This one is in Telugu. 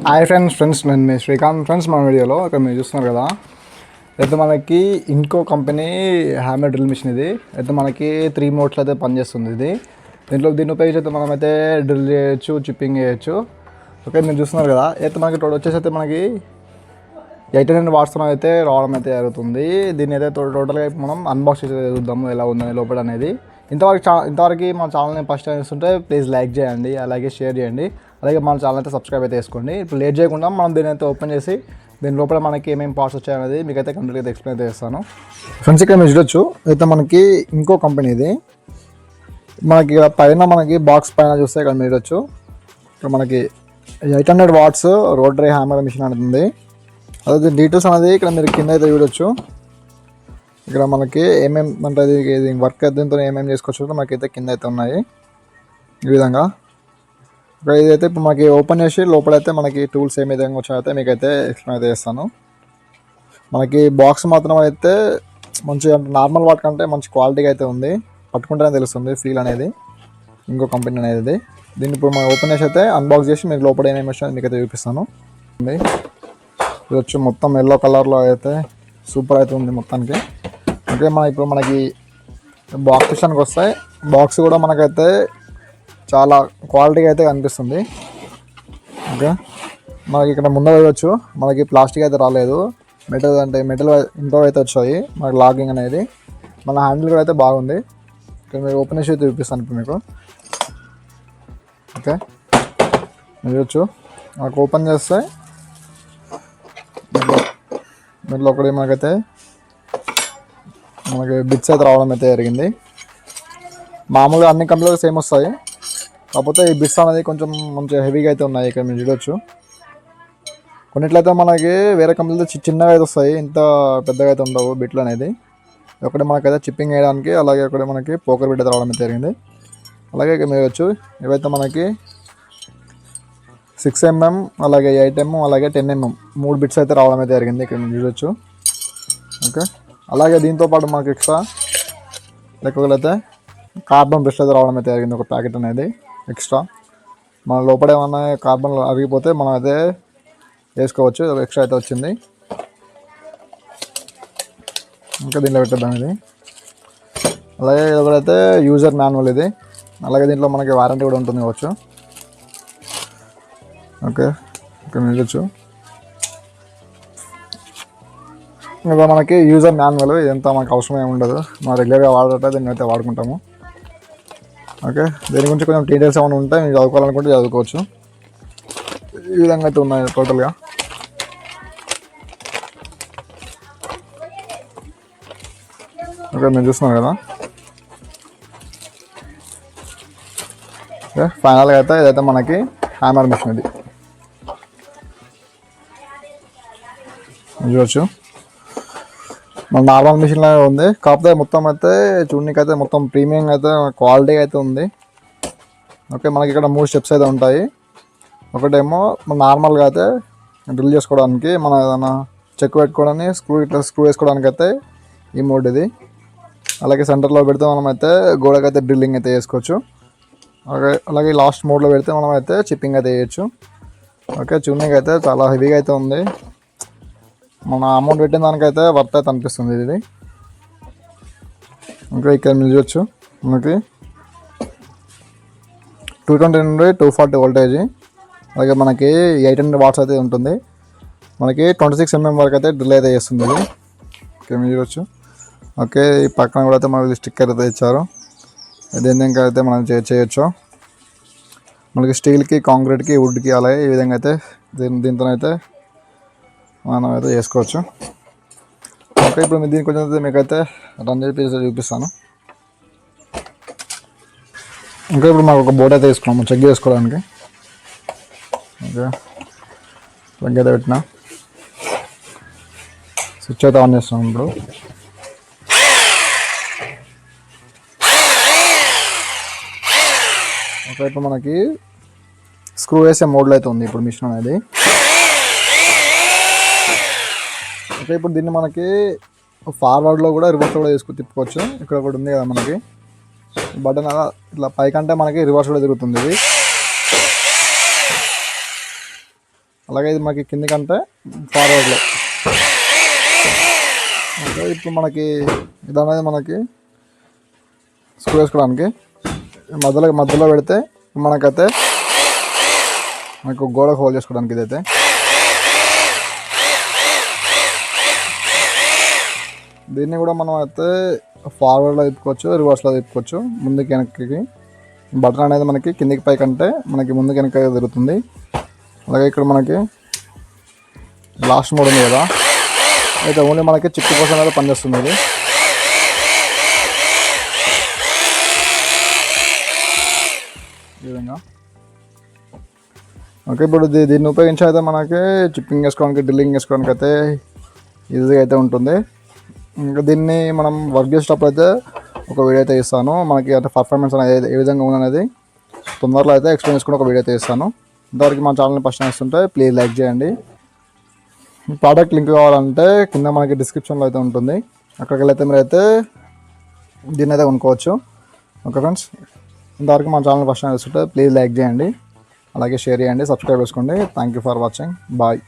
హాయ్ ఫ్రెండ్స్ నేను మీ శ్రీకాంత్. ఫ్రెండ్స్ మన వీడియోలో ఇక్కడ మీరు చూస్తున్నారు కదా, అయితే మనకి ఇంకో కంపెనీ హ్యామర్ డ్రిల్ మిషన్. ఇది అయితే మనకి 3 మోడ్స్లో అయితే పనిచేస్తుంది. దీన్ని ఉపయోగించి అయితే మనమైతే డ్రిల్ చేయొచ్చు, చిప్పింగ్ చేయొచ్చు. ఓకే, మీరు చూస్తున్నారు కదా, అయితే మనకి వచ్చేసి అయితే మనకి 800 వాట్స్ అయితే రావడం అయితే జరుగుతుంది. దీన్ని అయితే టోటల్గా మనం అన్బాక్స్ చేసి చూద్దాము ఎలా ఉందని లోపల అనేది. ఇంతవరకు మన ఛానల్ని ఫస్ట్ టైం చూస్తుంటే ప్లీజ్ లైక్ చేయండి, అలాగే షేర్ చేయండి, అలాగే మన ఛానల్ అయితే సబ్స్క్రైబ్ అయితే చేసుకోండి. ఇప్పుడు లేట్ చేయకుండా మనం దీని అయితే ఓపెన్ చేసి దీని లోపల మనకి ఏమేమి పార్ట్స్ వచ్చాయనేది మీకు అయితే కంప్లీట్గా అయితే ఎక్స్ప్లెయిన్ అయితే చేస్తాను. ఫ్రెండ్స్ ఇక్కడ మీరు చూడొచ్చు, అయితే మనకి ఇంకో కంపెనీ ఇది. మనకి పైన మనకి బాక్స్ పైన చూస్తే ఇక్కడ మీరు చూడొచ్చు, ఇక్కడ మనకి 800 వాట్స్ రోటరీ హ్యామర్ మిషన్ అనేది. అదే డీటెయిల్స్ అనేది ఇక్కడ మీరు కింద అయితే చూడొచ్చు. ఇక్కడ మనకి ఏమేమి అంటే ఇది వర్క్ దీంతో ఏమేమి చేసుకోవచ్చు మనకైతే కింద అయితే ఉన్నాయి ఈ విధంగా. ఇక్కడ ఇదైతే ఇప్పుడు మనకి ఓపెన్ చేసి లోపలైతే మనకి టూల్స్ ఏ విధంగా వచ్చాయైతే మీకైతే ఎక్స్ప్లెయిన్ అయితే చేస్తాను. మనకి బాక్స్ మాత్రం అయితే మంచి అంటే నార్మల్ వాటి కంటే మంచి క్వాలిటీగా అయితే ఉంది. పట్టుకుంటేనే తెలుస్తుంది ఫీల్ అనేది ఇంకో కంపెనీ అనేది. దీన్ని ఇప్పుడు మనం ఓపెన్ చేసి అయితే అన్బాక్స్ చేసి మీకు లోపల ఏమేమి వచ్చాయో మీకైతే చూపిస్తాను. ఇది వచ్చి మొత్తం ఎల్లో కలర్లో అయితే సూపర్ అయితే ఉంది మొత్తానికి. ఓకే, ఇప్పుడు మనకి బాక్స్ విషయానికి వస్తాయి. బాక్స్ కూడా మనకైతే చాలా క్వాలిటీగా అయితే కనిపిస్తుంది. ఓకే, మనకి ఇక్కడ ముందు వేయవచ్చు. మనకి ప్లాస్టిక్ అయితే రాలేదు, మెటల్ ఇంట్లో అయితే వచ్చాయి మనకి లాగింగ్ అనేది. మన హ్యాండిల్ కూడా అయితే బాగుంది. ఇక్కడ మీరు ఓపెన్ చేసి అయితే చూపిస్తాను ఇప్పుడు మీకు. ఓకే, మీరు చూడొచ్చు, మనకు ఓపెన్ చేస్తే మిడిల్ ఒకటి మనకి బిట్స్ అయితే రావడం అయితే జరిగింది. మామూలుగా అన్ని కంపెనీలు సేమ్ వస్తాయి, కాకపోతే ఈ బిట్స్ అనేది కొంచెం మంచిగా హెవీగా అయితే ఉన్నాయి. ఇక్కడ మీరు చూడొచ్చు, కొన్నిట్లయితే మనకి వేరే కంపెనీలో చిన్నగా అయితే వస్తాయి, ఇంత పెద్దగా అయితే ఉండవు బిట్లు అనేది. ఒకటి మనకైతే చిప్పింగ్ వేయడానికి, అలాగే ఒకటి మనకి పోకర్ బిట్ అయితే రావడం అయితే జరిగింది. అలాగే ఇక్కడ మీరు చూడొచ్చు, ఇవైతే మనకి 6mm, అలాగే 8mm, అలాగే 10mm 3 బిట్స్ అయితే రావడం అయితే జరిగింది. ఇక్కడ మీరు చూడొచ్చు. ఓకే, అలాగే దీంతో పాటు మనకి ఎక్స్ట్రా లేకపోతే కార్బన్ బ్రష్ అయితే రావడం అయితే జరిగింది, ఒక ప్యాకెట్ అనేది ఎక్స్ట్రా. మన లోపల ఏమన్నా కార్బన్ అరిగిపోతే మనం అయితే వేసుకోవచ్చు, ఎక్స్ట్రా అయితే వచ్చింది. ఇంకా దీంట్లో పెట్టేద్దాం ఇది. అలాగే ఇదొకటైతే యూజర్ మాన్యువల్ ఇది. అలాగే దీంట్లో మనకి వారంటీ కూడా ఉంటుంది కావచ్చు. ఓకే, ఇక్కడ మిగచ్చు ఇంకా మనకి యూజర్ మాన్యువల్. ఇదంతా మనకు అవసరం ఏమి ఉండదు, మనం రెగ్యులర్గా వాడటం దీన్ని అయితే వాడుకుంటాము. ఓకే, దీని గురించి కొంచెం డీటెయిల్స్ ఏమైనా ఉంటే మీరు చదువుకోవాలనుకుంటే చదువుకోవచ్చు. ఈ విధంగా అయితే ఉన్నాయి టోటల్గా. ఓకే, మీరు చూస్తున్నారు కదా. ఓకే, ఫైనల్గా అయితే ఇదైతే మనకి హ్యామర్ మిషన్ ఇది చూడవచ్చు. మన నార్మల్ మిషన్ లాగా ఉంది, కాకపోతే మొత్తం అయితే చూడడానికి అయితే మొత్తం ప్రీమియం అయితే క్వాలిటీ అయితే ఉంది. ఓకే, మనకి ఇక్కడ 3 స్టెప్స్ అయితే ఉంటాయి. ఒకటేమో మన నార్మల్గా అయితే డ్రిల్ చేసుకోవడానికి, మన ఏదైనా చెక్ పెట్టుకోవడానికి, స్క్రూ వేసుకోవడానికి అయితే ఈ మోడ్ ఇది. అలాగే సెంటర్లో పెడితే మనం అయితే గోడకైతే డ్రిల్లింగ్ అయితే చేసుకోవచ్చు. అలాగే లాస్ట్ మోడ్లో పెడితే మనం అయితే చిప్పింగ్ అయితే చేయొచ్చు. ఓకే, చూడడానికి అయితే చాలా హెవీగా అయితే ఉంది. మన అమౌంట్ పెట్టిన దానికైతే వర్త్ అయితే అనిపిస్తుంది ఇది. ఇంకా ఇక్కడ మీరు చూడొచ్చు, మనకి 220 నుండి 240 వోల్టేజ్, అలాగే మనకి 800 వాట్స్ అయితే ఉంటుంది. మనకి 26mm వరకు అయితే డ్రిల్ అయితే చేస్తుంది ఇది. ఇక్కడ మీరు చూడొచ్చు. ఓకే, ఈ పక్కన కూడా అయితే మనకి స్టిక్కర్ అయితే ఇచ్చారు. దేనికి అయితే మనం చేయొచ్చు. మనకి స్టీల్కి, కాంక్రీట్కి, వుడ్కి, అలాగే ఈ విధంగా అయితే దీంతో అయితే మనం అయితే చేసుకోవచ్చు. ఓకే, ఇప్పుడు మీరు దీనికి కొంచెం మీకైతే రన్ చేసి చూపిస్తాను. ఇంకా ఇప్పుడు మాకు ఒక బోర్డు అయితే తీసుకున్నాము చెక్ చేసుకోవడానికి. ఓకే, ప్లగ్ అయితే పెట్టినా, స్విచ్ అయితే ఆన్ చేస్తున్నాం ఇప్పుడు. ఓకే, ఇప్పుడు మనకి స్క్రూ వేసే మోడ్లో అయితే ఉంది ఇప్పుడు మిషన్ అనేది. ఓకే, ఇప్పుడు దీన్ని మనకి ఫార్వర్డ్లో కూడా రివర్స్లో కూడా తిప్పుకోవచ్చు. ఇక్కడ ఒకటి ఉంది కదా మనకి బటన్, అలా ఇట్లా పైకంటే మనకి రివర్స్ కూడా తిరుగుతుంది ఇది. అలాగే ఇది మనకి కిందికంటే ఫార్వర్డ్లో. ఓకే, ఇప్పుడు మనకి ఇది అనేది మనకి స్క్రూ వేసుకోవడానికి మధ్యలో పెడితే మనకైతే మనకు గోడకు హోల్డ్ చేసుకోవడానికి ఇదైతే. దీన్ని కూడా మనం అయితే ఫార్వర్డ్లో తిప్పుకోవచ్చు, రివర్స్లో తిప్పుకోవచ్చు, ముందుకి వెనక్కి. బటన్ అనేది మనకి కిందికి పైకి అంటే మనకి ముందుకు వెనక తిరుగుతుంది. అలాగే ఇక్కడ మనకి లాస్ట్ మోడ్ ఉంది కదా, అయితే ఓన్లీ మనకి చిప్పు కోసం అయితే పనిచేస్తుంది ఇది. ఈ విధంగా. ఓకే, ఇప్పుడు దీన్ని ఉపయోగించి అయితే మనకి చిప్పింగ్ వేసుకోవడానికి, డ్రిల్లింగ్ వేసుకోవడానికి అయితే ఈజీగా అయితే ఉంటుంది. ఇంకా దీన్ని మనం వర్క్ చేసేటప్పుడు అయితే ఒక వీడియో అయితే ఇస్తాను, మనకి అంటే పర్ఫార్మెన్స్ అనేది ఏ విధంగా ఉందనేది తొందరలో అయితే ఎక్స్ప్లెయిన్ చేసుకుని ఒక వీడియో అయితే ఇస్తాను. ఇంతవరకు మన ఛానల్ని ఫస్ట్ టైం ఇస్తుంటే ప్లీజ్ లైక్ చేయండి. ప్రోడక్ట్ లింక్ కావాలంటే కింద మనకి డిస్క్రిప్షన్లో అయితే ఉంటుంది, అక్కడికి వెళ్ళైతే మీరు అయితే దీన్ని అయితే కొనుక్కోవచ్చు. ఓకే ఫ్రెండ్స్, ఇంతవరకు మన ఛానల్ ఫస్ట్ టైం ఇస్తుంటే ప్లీజ్ లైక్ చేయండి, అలాగే షేర్ చేయండి, సబ్స్క్రైబ్ చేసుకోండి. Thank you for watching. Bye.